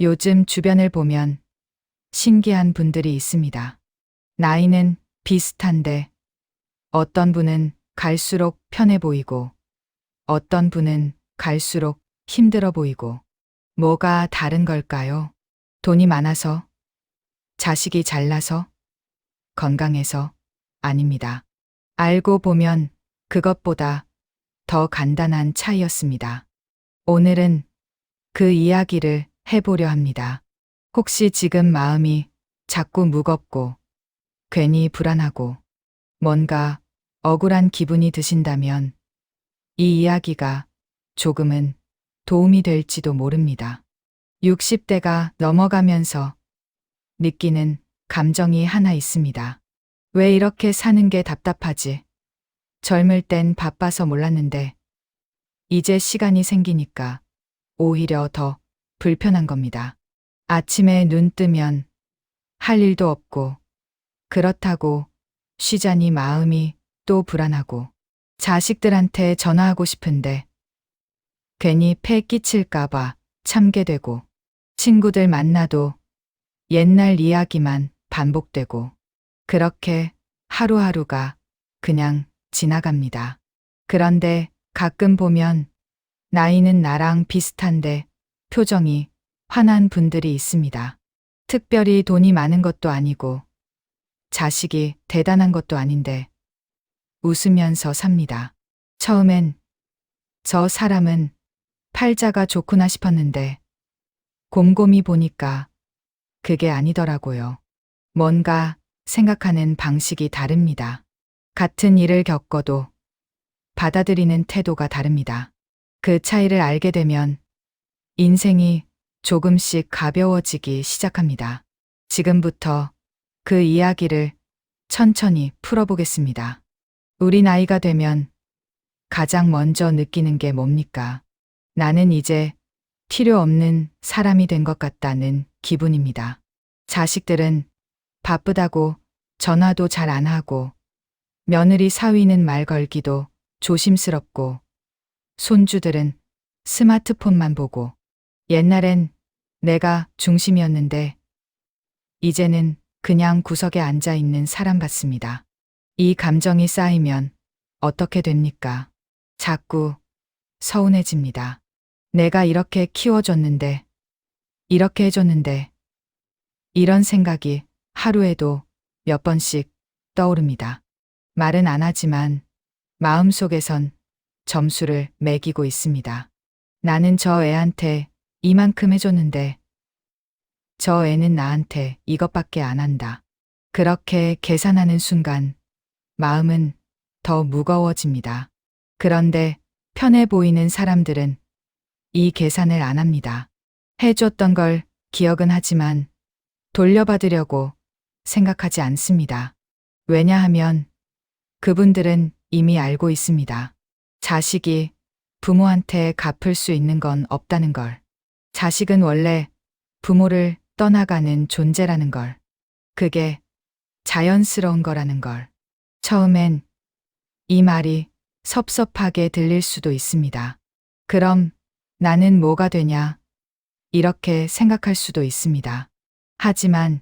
요즘 주변을 보면 신기한 분들이 있습니다. 나이는 비슷한데 어떤 분은 갈수록 편해 보이고 어떤 분은 갈수록 힘들어 보이고 뭐가 다른 걸까요? 돈이 많아서? 자식이 잘나서? 건강해서? 아닙니다. 알고 보면 그것보다 더 간단한 차이였습니다. 오늘은 그 이야기를 해보려 합니다. 혹시 지금 마음이 자꾸 무겁고 괜히 불안하고 뭔가 억울한 기분이 드신다면 이 이야기가 조금은 도움이 될지도 모릅니다. 60대가 넘어가면서 느끼는 감정이 하나 있습니다. 왜 이렇게 사는 게 답답하지? 젊을 땐 바빠서 몰랐는데 이제 시간이 생기니까 오히려 더 불편한 겁니다. 아침에 눈 뜨면 할 일도 없고 그렇다고 쉬자니 마음이 또 불안하고 자식들한테 전화하고 싶은데 괜히 폐 끼칠까봐 참게 되고 친구들 만나도 옛날 이야기만 반복되고 그렇게 하루하루가 그냥 지나갑니다. 그런데 가끔 보면 나이는 나랑 비슷한데 표정이 환한 분들이 있습니다. 특별히 돈이 많은 것도 아니고 자식이 대단한 것도 아닌데 웃으면서 삽니다. 처음엔 저 사람은 팔자가 좋구나 싶었는데 곰곰이 보니까 그게 아니더라고요. 뭔가 생각하는 방식이 다릅니다. 같은 일을 겪어도 받아들이는 태도가 다릅니다. 그 차이를 알게 되면 인생이 조금씩 가벼워지기 시작합니다. 지금부터 그 이야기를 천천히 풀어보겠습니다. 우리 나이가 되면 가장 먼저 느끼는 게 뭡니까? 나는 이제 필요 없는 사람이 된 것 같다는 기분입니다. 자식들은 바쁘다고 전화도 잘 안 하고 며느리 사위는 말 걸기도 조심스럽고 손주들은 스마트폰만 보고 옛날엔 내가 중심이었는데 이제는 그냥 구석에 앉아 있는 사람 같습니다. 이 감정이 쌓이면 어떻게 됩니까? 자꾸 서운해집니다. 내가 이렇게 키워줬는데, 이렇게 해줬는데, 이런 생각이 하루에도 몇 번씩 떠오릅니다. 말은 안 하지만 마음속에선 점수를 매기고 있습니다. 나는 저 애한테 이만큼 해줬는데 저 애는 나한테 이것밖에 안 한다. 그렇게 계산하는 순간 마음은 더 무거워집니다. 그런데 편해 보이는 사람들은 이 계산을 안 합니다. 해줬던 걸 기억은 하지만 돌려받으려고 생각하지 않습니다. 왜냐하면 그분들은 이미 알고 있습니다. 자식이 부모한테 갚을 수 있는 건 없다는 걸. 자식은 원래 부모를 떠나가는 존재라는 걸. 그게 자연스러운 거라는 걸. 처음엔 이 말이 섭섭하게 들릴 수도 있습니다. 그럼 나는 뭐가 되냐? 이렇게 생각할 수도 있습니다. 하지만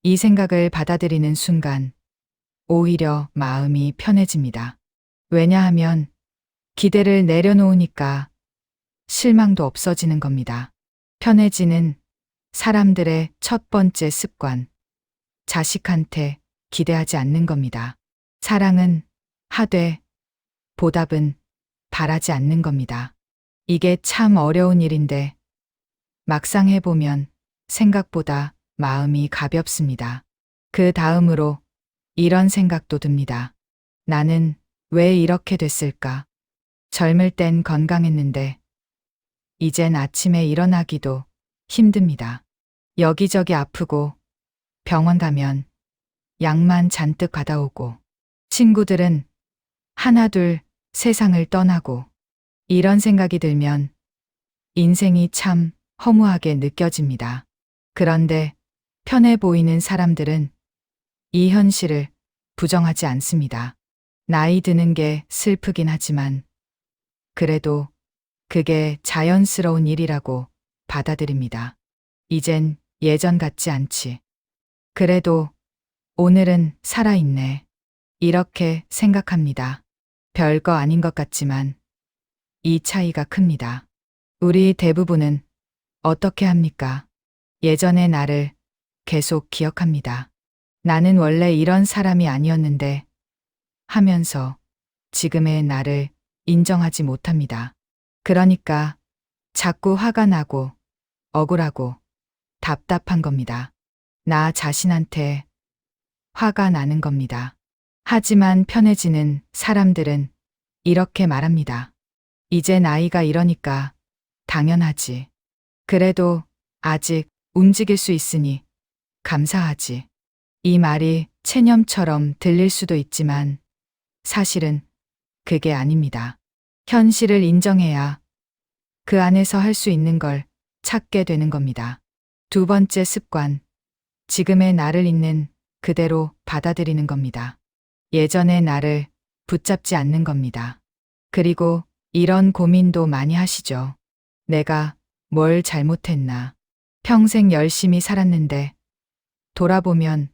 이 생각을 받아들이는 순간 오히려 마음이 편해집니다. 왜냐하면 기대를 내려놓으니까 실망도 없어지는 겁니다. 편해지는 사람들의 첫 번째 습관. 자식한테 기대하지 않는 겁니다. 사랑은 하되 보답은 바라지 않는 겁니다. 이게 참 어려운 일인데 막상 해보면 생각보다 마음이 가볍습니다. 그 다음으로 이런 생각도 듭니다. 나는 왜 이렇게 됐을까? 젊을 땐 건강했는데 이젠 아침에 일어나기도 힘듭니다. 여기저기 아프고 병원 가면 약만 잔뜩 받아오고 친구들은 하나둘 세상을 떠나고 이런 생각이 들면 인생이 참 허무하게 느껴집니다. 그런데 편해 보이는 사람들은 이 현실을 부정하지 않습니다. 나이 드는 게 슬프긴 하지만 그래도 그게 자연스러운 일이라고 받아들입니다. 이젠 예전 같지 않지. 그래도 오늘은 살아있네. 이렇게 생각합니다. 별거 아닌 것 같지만 이 차이가 큽니다. 우리 대부분은 어떻게 합니까? 예전의 나를 계속 기억합니다. 나는 원래 이런 사람이 아니었는데 하면서 지금의 나를 인정하지 못합니다. 그러니까 자꾸 화가 나고 억울하고 답답한 겁니다. 나 자신한테 화가 나는 겁니다. 하지만 편해지는 사람들은 이렇게 말합니다. 이제 나이가 이러니까 당연하지. 그래도 아직 움직일 수 있으니 감사하지. 이 말이 체념처럼 들릴 수도 있지만 사실은 그게 아닙니다. 현실을 인정해야 그 안에서 할 수 있는 걸 찾게 되는 겁니다. 두 번째 습관, 지금의 나를 있는 그대로 받아들이는 겁니다. 예전의 나를 붙잡지 않는 겁니다. 그리고 이런 고민도 많이 하시죠. 내가 뭘 잘못했나. 평생 열심히 살았는데 돌아보면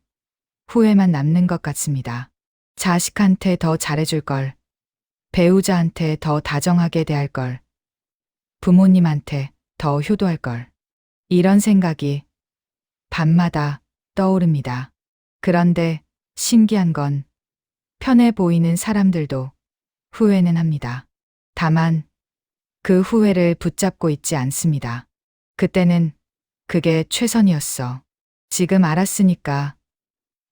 후회만 남는 것 같습니다. 자식한테 더 잘해줄 걸, 배우자한테 더 다정하게 대할 걸, 부모님한테 더 효도할 걸. 이런 생각이 밤마다 떠오릅니다. 그런데 신기한 건 편해 보이는 사람들도 후회는 합니다. 다만 그 후회를 붙잡고 있지 않습니다. 그때는 그게 최선이었어. 지금 알았으니까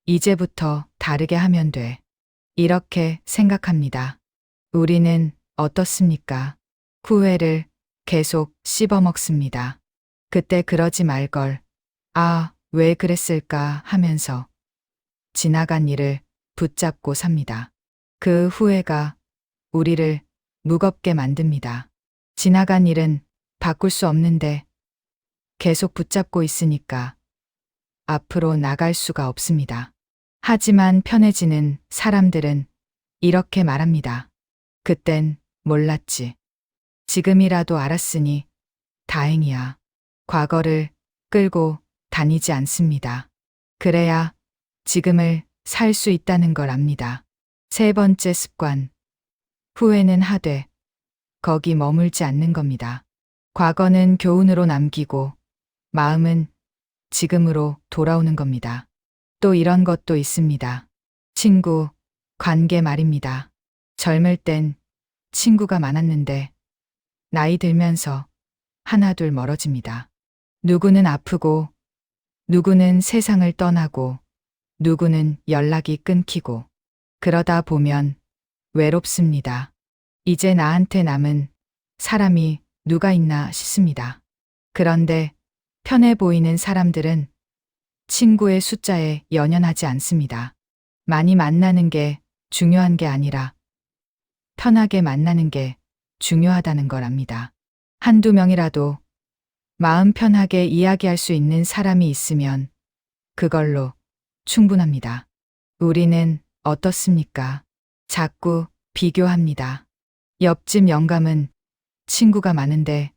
이제부터 다르게 하면 돼. 이렇게 생각합니다. 우리는 어떻습니까? 후회를 계속 씹어먹습니다. 그때 그러지 말걸. 아, 왜 그랬을까 하면서 지나간 일을 붙잡고 삽니다. 그 후회가 우리를 무겁게 만듭니다. 지나간 일은 바꿀 수 없는데 계속 붙잡고 있으니까 앞으로 나갈 수가 없습니다. 하지만 편해지는 사람들은 이렇게 말합니다. 그땐 몰랐지. 지금이라도 알았으니 다행이야. 과거를 끌고 다니지 않습니다. 그래야 지금을 살 수 있다는 걸 압니다. 세 번째 습관. 후회는 하되 거기 머물지 않는 겁니다. 과거는 교훈으로 남기고 마음은 지금으로 돌아오는 겁니다. 또 이런 것도 있습니다. 친구, 관계 말입니다. 젊을 땐 친구가 많았는데 나이 들면서 하나둘 멀어집니다. 누구는 아프고 누구는 세상을 떠나고 누구는 연락이 끊기고 그러다 보면 외롭습니다. 이제 나한테 남은 사람이 누가 있나 싶습니다. 그런데 편해 보이는 사람들은 친구의 숫자에 연연하지 않습니다. 많이 만나는 게 중요한 게 아니라 편하게 만나는 게 중요하다는 걸 압니다. 한두 명이라도 마음 편하게 이야기할 수 있는 사람이 있으면 그걸로 충분합니다. 우리는 어떻습니까? 자꾸 비교합니다. 옆집 영감은 친구가 많은데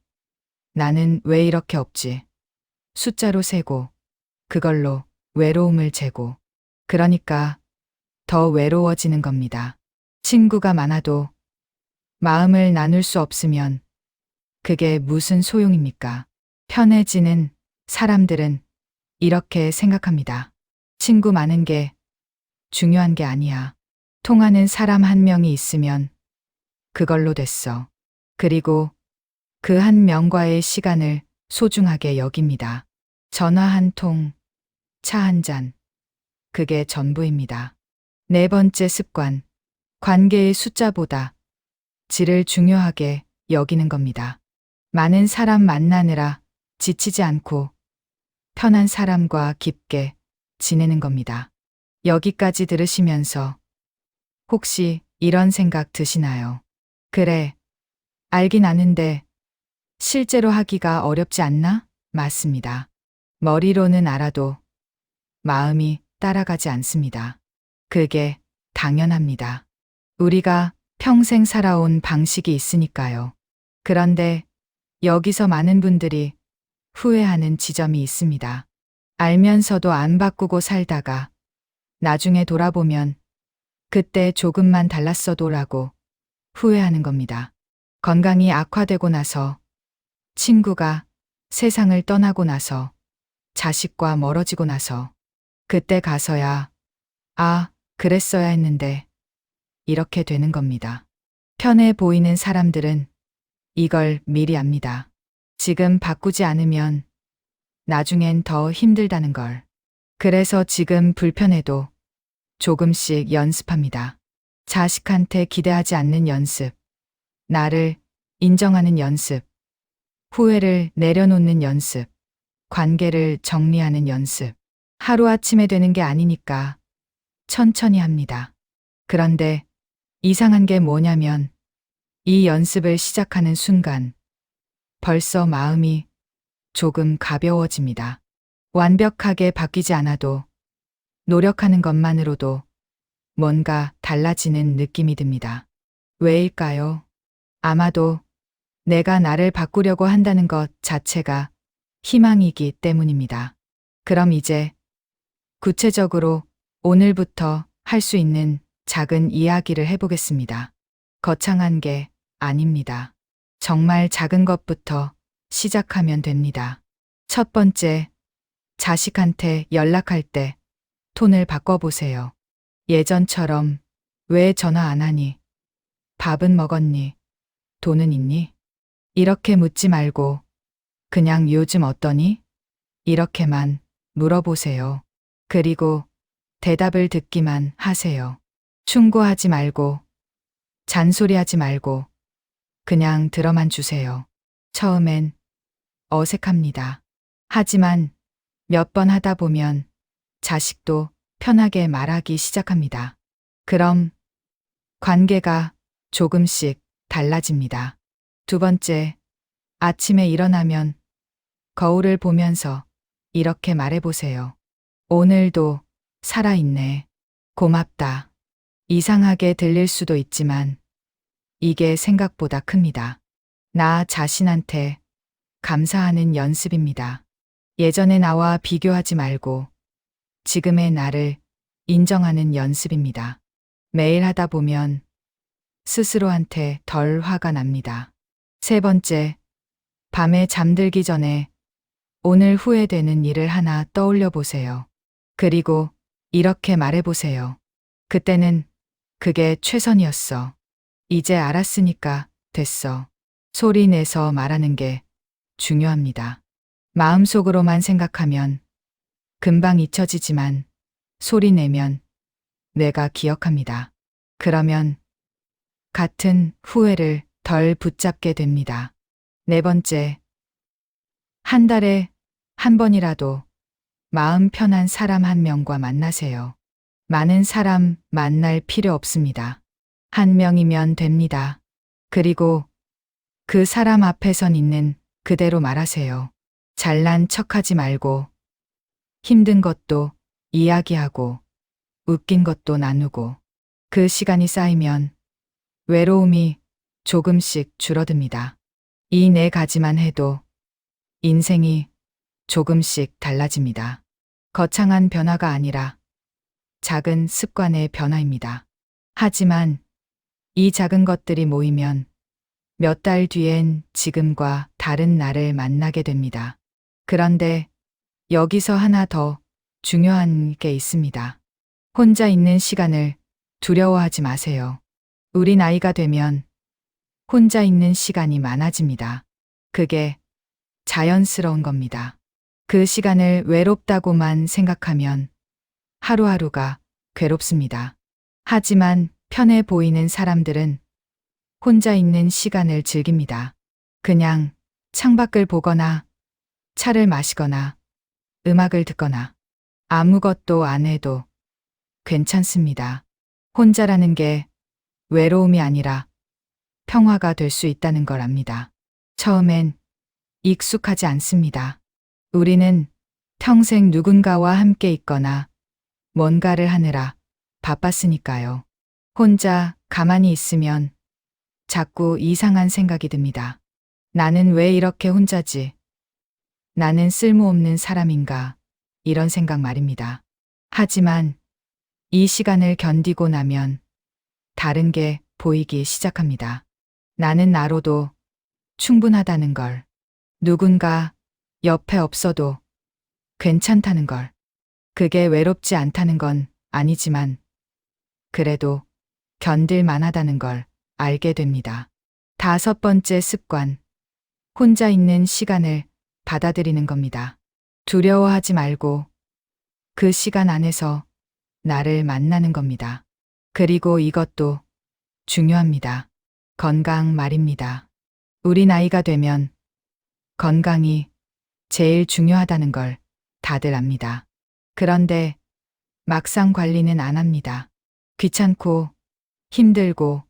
나는 왜 이렇게 없지? 숫자로 세고 그걸로 외로움을 재고 그러니까 더 외로워지는 겁니다. 친구가 많아도 마음을 나눌 수 없으면 그게 무슨 소용입니까? 편해지는 사람들은 이렇게 생각합니다. 친구 많은 게 중요한 게 아니야. 통하는 사람 한 명이 있으면 그걸로 됐어. 그리고 그 한 명과의 시간을 소중하게 여깁니다. 전화 한 통, 차 한 잔. 그게 전부입니다. 네 번째 습관. 관계의 숫자보다 질을 중요하게 여기는 겁니다. 많은 사람 만나느라 지치지 않고 편한 사람과 깊게 지내는 겁니다. 여기까지 들으시면서 혹시 이런 생각 드시나요? 그래, 알긴 아는데 실제로 하기가 어렵지 않나? 맞습니다. 머리로는 알아도 마음이 따라가지 않습니다. 그게 당연합니다. 우리가 평생 살아온 방식이 있으니까요. 그런데 여기서 많은 분들이 후회하는 지점이 있습니다. 알면서도 안 바꾸고 살다가 나중에 돌아보면 그때 조금만 달랐어도라고 후회하는 겁니다. 건강이 악화되고 나서, 친구가 세상을 떠나고 나서, 자식과 멀어지고 나서, 그때 가서야, 아, 그랬어야 했는데, 이렇게 되는 겁니다. 편해 보이는 사람들은 이걸 미리 압니다. 지금 바꾸지 않으면 나중엔 더 힘들다는 걸. 그래서 지금 불편해도 조금씩 연습합니다. 자식한테 기대하지 않는 연습, 나를 인정하는 연습, 후회를 내려놓는 연습, 관계를 정리하는 연습. 하루아침에 되는 게 아니니까 천천히 합니다. 그런데 이상한 게 뭐냐면 이 연습을 시작하는 순간 벌써 마음이 조금 가벼워집니다. 완벽하게 바뀌지 않아도 노력하는 것만으로도 뭔가 달라지는 느낌이 듭니다. 왜일까요? 아마도 내가 나를 바꾸려고 한다는 것 자체가 희망이기 때문입니다. 그럼 이제 구체적으로 오늘부터 할 수 있는 작은 이야기를 해보겠습니다. 거창한 게 아닙니다. 정말 작은 것부터 시작하면 됩니다. 첫 번째, 자식한테 연락할 때 톤을 바꿔보세요. 예전처럼 왜 전화 안 하니? 밥은 먹었니? 돈은 있니? 이렇게 묻지 말고 그냥 요즘 어떠니? 이렇게만 물어보세요. 그리고 대답을 듣기만 하세요. 충고하지 말고 잔소리하지 말고 그냥 들어만 주세요. 처음엔 어색합니다. 하지만 몇 번 하다 보면 자식도 편하게 말하기 시작합니다. 그럼 관계가 조금씩 달라집니다. 두 번째, 아침에 일어나면 거울을 보면서 이렇게 말해보세요. 오늘도 살아있네. 고맙다. 이상하게 들릴 수도 있지만 이게 생각보다 큽니다. 나 자신한테 감사하는 연습입니다. 예전의 나와 비교하지 말고 지금의 나를 인정하는 연습입니다. 매일 하다 보면 스스로한테 덜 화가 납니다. 세 번째, 밤에 잠들기 전에 오늘 후회되는 일을 하나 떠올려 보세요. 그리고 이렇게 말해보세요. 그때는 그게 최선이었어. 이제 알았으니까 됐어. 소리 내서 말하는 게 중요합니다. 마음속으로만 생각하면 금방 잊혀지지만 소리 내면 뇌가 기억합니다. 그러면 같은 후회를 덜 붙잡게 됩니다. 네 번째, 한 달에 한 번이라도 마음 편한 사람 한 명과 만나세요. 많은 사람 만날 필요 없습니다. 한 명이면 됩니다. 그리고 그 사람 앞에선 있는 그대로 말하세요. 잘난 척하지 말고 힘든 것도 이야기하고 웃긴 것도 나누고 그 시간이 쌓이면 외로움이 조금씩 줄어듭니다. 이 네 가지만 해도 인생이 조금씩 달라집니다. 거창한 변화가 아니라 작은 습관의 변화입니다. 하지만 이 작은 것들이 모이면 몇 달 뒤엔 지금과 다른 나를 만나게 됩니다. 그런데 여기서 하나 더 중요한 게 있습니다. 혼자 있는 시간을 두려워하지 마세요. 우리 나이가 되면 혼자 있는 시간이 많아집니다. 그게 자연스러운 겁니다. 그 시간을 외롭다고만 생각하면 하루하루가 괴롭습니다. 하지만 편해 보이는 사람들은 혼자 있는 시간을 즐깁니다. 그냥 창밖을 보거나 차를 마시거나 음악을 듣거나 아무것도 안 해도 괜찮습니다. 혼자라는 게 외로움이 아니라 평화가 될 수 있다는 걸 압니다. 처음엔 익숙하지 않습니다. 우리는 평생 누군가와 함께 있거나 뭔가를 하느라 바빴으니까요. 혼자 가만히 있으면 자꾸 이상한 생각이 듭니다. 나는 왜 이렇게 혼자지? 나는 쓸모없는 사람인가? 이런 생각 말입니다. 하지만 이 시간을 견디고 나면 다른 게 보이기 시작합니다. 나는 나로도 충분하다는 걸, 누군가 옆에 없어도 괜찮다는 걸, 그게 외롭지 않다는 건 아니지만 그래도 견딜 만하다는 걸 알게 됩니다. 5번째 습관, 혼자 있는 시간을 받아들이는 겁니다. 두려워하지 말고 그 시간 안에서 나를 만나는 겁니다. 그리고 이것도 중요합니다. 건강 말입니다. 우리 나이가 되면 건강이 제일 중요하다는 걸 다들 압니다. 그런데 막상 관리는 안 합니다. 귀찮고 힘들고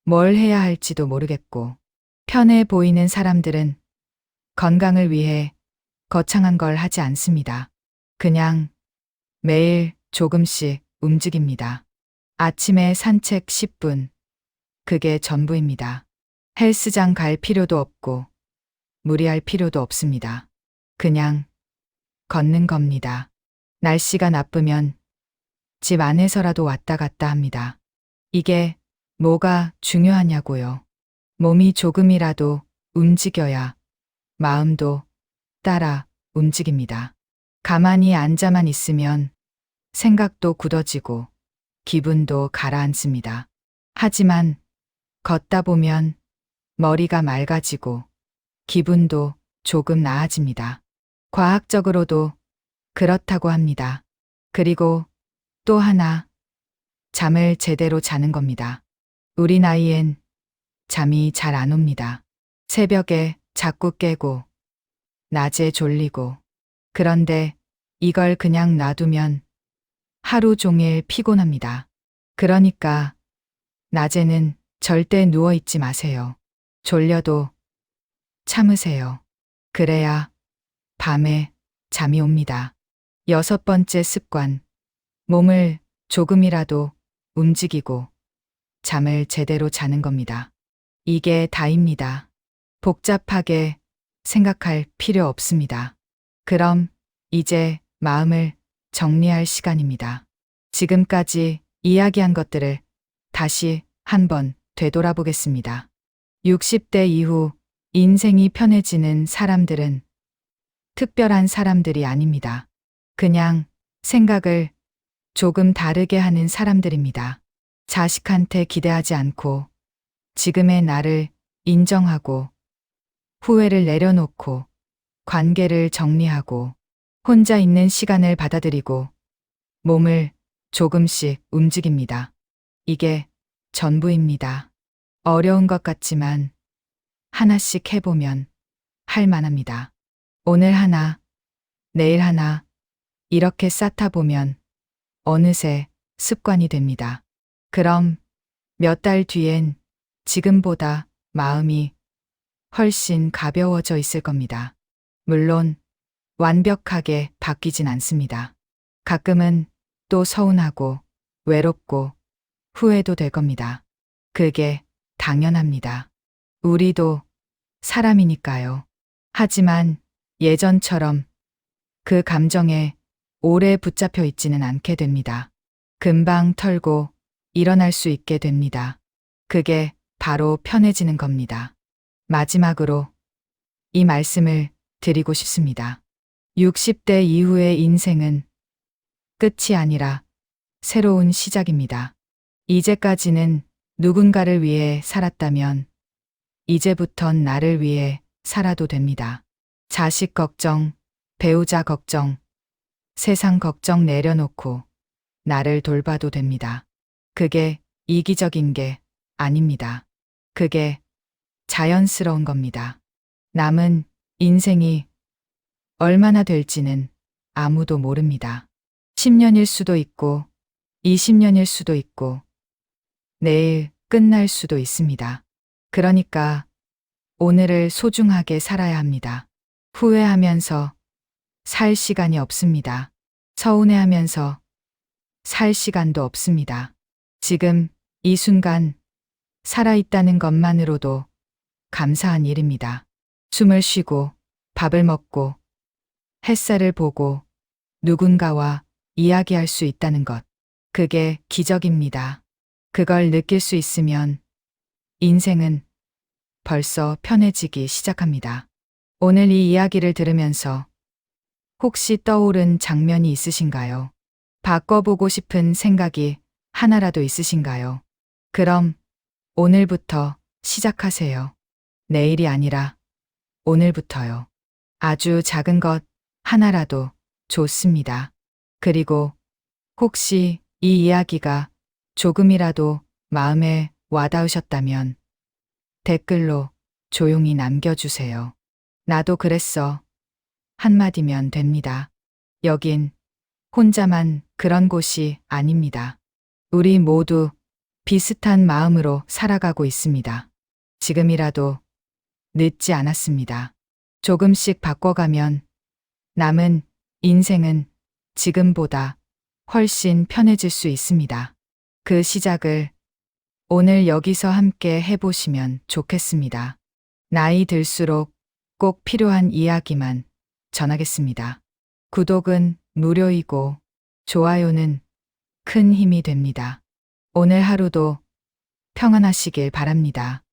뭘 해야 할지도 모르겠고 편해 보이는 사람들은 건강을 위해 거창한 걸 하지 않습니다. 그냥 매일 조금씩 움직입니다. 아침에 산책 10분. 그게 전부입니다. 헬스장 갈 필요도 없고 무리할 필요도 없습니다. 그냥 걷는 겁니다. 날씨가 나쁘면 집 안에서라도 왔다 갔다 합니다. 이게 뭐가 중요하냐고요. 몸이 조금이라도 움직여야 마음도 따라 움직입니다. 가만히 앉아만 있으면 생각도 굳어지고 기분도 가라앉습니다. 하지만 걷다 보면 머리가 맑아지고 기분도 조금 나아집니다. 과학적으로도 그렇다고 합니다. 그리고 또 하나, 잠을 제대로 자는 겁니다. 우리 나이엔 잠이 잘 안 옵니다. 새벽에 자꾸 깨고 낮에 졸리고. 그런데 이걸 그냥 놔두면 하루 종일 피곤합니다. 그러니까 낮에는 절대 누워 있지 마세요. 졸려도 참으세요. 그래야 밤에 잠이 옵니다. 6번째 습관, 몸을 조금이라도 움직이고 잠을 제대로 자는 겁니다. 이게 다입니다. 복잡하게 생각할 필요 없습니다. 그럼 이제 마음을 정리할 시간입니다. 지금까지 이야기한 것들을 다시 한번 되돌아보겠습니다. 60대 이후 인생이 편해지는 사람들은 특별한 사람들이 아닙니다. 그냥 생각을 조금 다르게 하는 사람들입니다. 자식한테 기대하지 않고 지금의 나를 인정하고 후회를 내려놓고 관계를 정리하고 혼자 있는 시간을 받아들이고 몸을 조금씩 움직입니다. 이게 전부입니다. 어려운 것 같지만 하나씩 해보면 할 만합니다. 오늘 하나, 내일 하나, 이렇게 쌓다 보면 어느새 습관이 됩니다. 그럼 몇 달 뒤엔 지금보다 마음이 훨씬 가벼워져 있을 겁니다. 물론 완벽하게 바뀌진 않습니다. 가끔은 또 서운하고 외롭고 후회도 될 겁니다. 그게 당연합니다. 우리도 사람이니까요. 하지만 예전처럼 그 감정에 오래 붙잡혀 있지는 않게 됩니다. 금방 털고 일어날 수 있게 됩니다. 그게 바로 편해지는 겁니다. 마지막으로 이 말씀을 드리고 싶습니다. 60대 이후의 인생은 끝이 아니라 새로운 시작입니다. 이제까지는 누군가를 위해 살았다면 이제부턴 나를 위해 살아도 됩니다. 자식 걱정, 배우자 걱정, 세상 걱정 내려놓고 나를 돌봐도 됩니다. 그게 이기적인 게 아닙니다. 그게 자연스러운 겁니다. 남은 인생이 얼마나 될지는 아무도 모릅니다. 10년일 수도 있고 20년일 수도 있고 내일 끝날 수도 있습니다. 그러니까 오늘을 소중하게 살아야 합니다. 후회하면서 살 시간이 없습니다. 서운해하면서 살 시간도 없습니다. 지금 이 순간 살아있다는 것만으로도 감사한 일입니다. 숨을 쉬고 밥을 먹고 햇살을 보고 누군가와 이야기할 수 있다는 것. 그게 기적입니다. 그걸 느낄 수 있으면 인생은 벌써 편해지기 시작합니다. 오늘 이 이야기를 들으면서 혹시 떠오른 장면이 있으신가요? 바꿔보고 싶은 생각이 하나라도 있으신가요? 그럼 오늘부터 시작하세요. 내일이 아니라 오늘부터요. 아주 작은 것 하나라도 좋습니다. 그리고 혹시 이 이야기가 조금이라도 마음에 와닿으셨다면 댓글로 조용히 남겨주세요. 나도 그랬어. 한마디면 됩니다. 여긴 혼자만 그런 곳이 아닙니다. 우리 모두 비슷한 마음으로 살아가고 있습니다. 지금이라도 늦지 않았습니다. 조금씩 바꿔가면 남은 인생은 지금보다 훨씬 편해질 수 있습니다. 그 시작을 오늘 여기서 함께 해보시면 좋겠습니다. 나이 들수록 꼭 필요한 이야기만 전하겠습니다. 구독은 무료이고 좋아요는 큰 힘이 됩니다. 오늘 하루도 평안하시길 바랍니다.